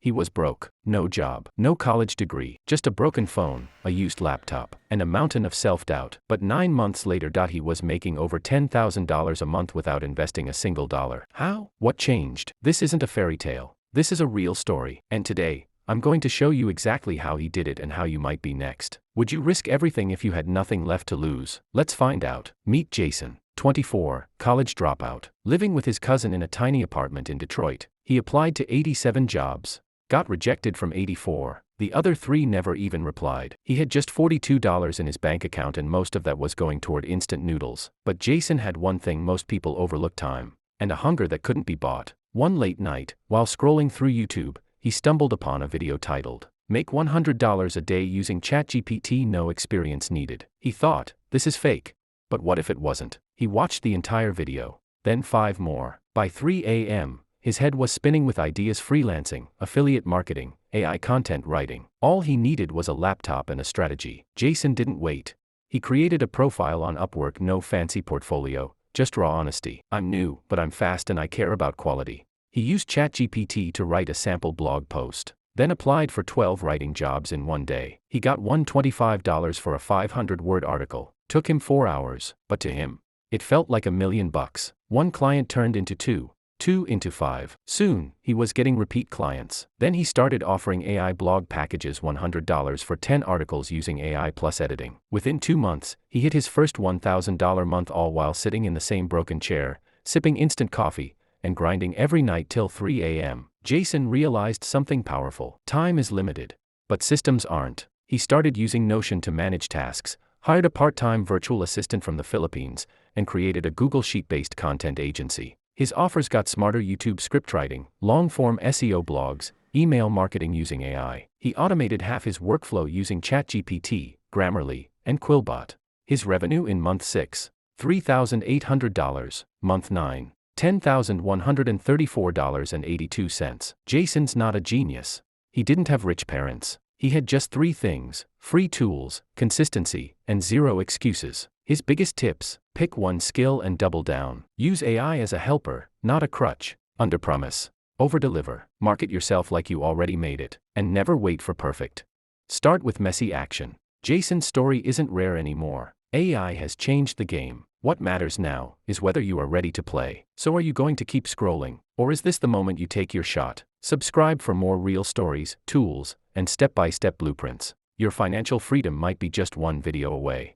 He was broke, no job, no college degree, just a broken phone, a used laptop, and a mountain of self-doubt. But 9 months later, he was making over $10,000 a month without investing a single dollar. How? What changed? This isn't a fairy tale. This is a real story. And today, I'm going to show you exactly how he did it and how you might be next. Would you risk everything if you had nothing left to lose? Let's find out. Meet Jason, 24, college dropout, living with his cousin in a tiny apartment in Detroit. He applied to 87 jobs, got rejected from 84. The other 3 never even replied. He had just $42 in his bank account, and most of that was going toward instant noodles. But Jason had one thing most people overlook: time, and a hunger that couldn't be bought. One late night, while scrolling through YouTube, he stumbled upon a video titled, "Make $100 a day using ChatGPT, no experience needed." He thought, this is fake. But what if it wasn't? He watched the entire video, then 5 more. By 3 a.m., his head was spinning with ideas: freelancing, affiliate marketing, AI content writing. All he needed was a laptop and a strategy. Jason didn't wait. He created a profile on Upwork, no fancy portfolio, just raw honesty. "I'm new, but I'm fast and I care about quality." He used ChatGPT to write a sample blog post, then applied for 12 writing jobs in one day. He got $125 for a 500-word article. Took him 4 hours, but to him, it felt like $1 million. One client turned into 2, 2 into 5. Soon, he was getting repeat clients. Then he started offering AI blog packages, $100 for 10 articles using AI plus editing. Within 2 months, he hit his first $1,000 month, all while sitting in the same broken chair, sipping instant coffee, and grinding every night till 3 a.m. Jason realized something powerful. Time is limited, but systems aren't. He started using Notion to manage tasks, hired a part-time virtual assistant from the Philippines, and created a Google Sheet-based content agency. His offers got smarter: YouTube scriptwriting, long-form SEO blogs, email marketing using AI. He automated half his workflow using ChatGPT, Grammarly, and Quillbot. His revenue in month 6, $3,800, month 9, $10,134.82. Jason's not a genius. He didn't have rich parents. He had just 3 things: free tools, consistency, and 0 excuses. His biggest tips: pick one skill and double down. Use AI as a helper, not a crutch. Underpromise, overdeliver. Market yourself like you already made it, and never wait for perfect. Start with messy action. Jason's story isn't rare anymore. AI has changed the game. What matters now is whether you are ready to play. So are you going to keep scrolling, or is this the moment you take your shot? Subscribe for more real stories, tools, and step-by-step blueprints. Your financial freedom might be just one video away.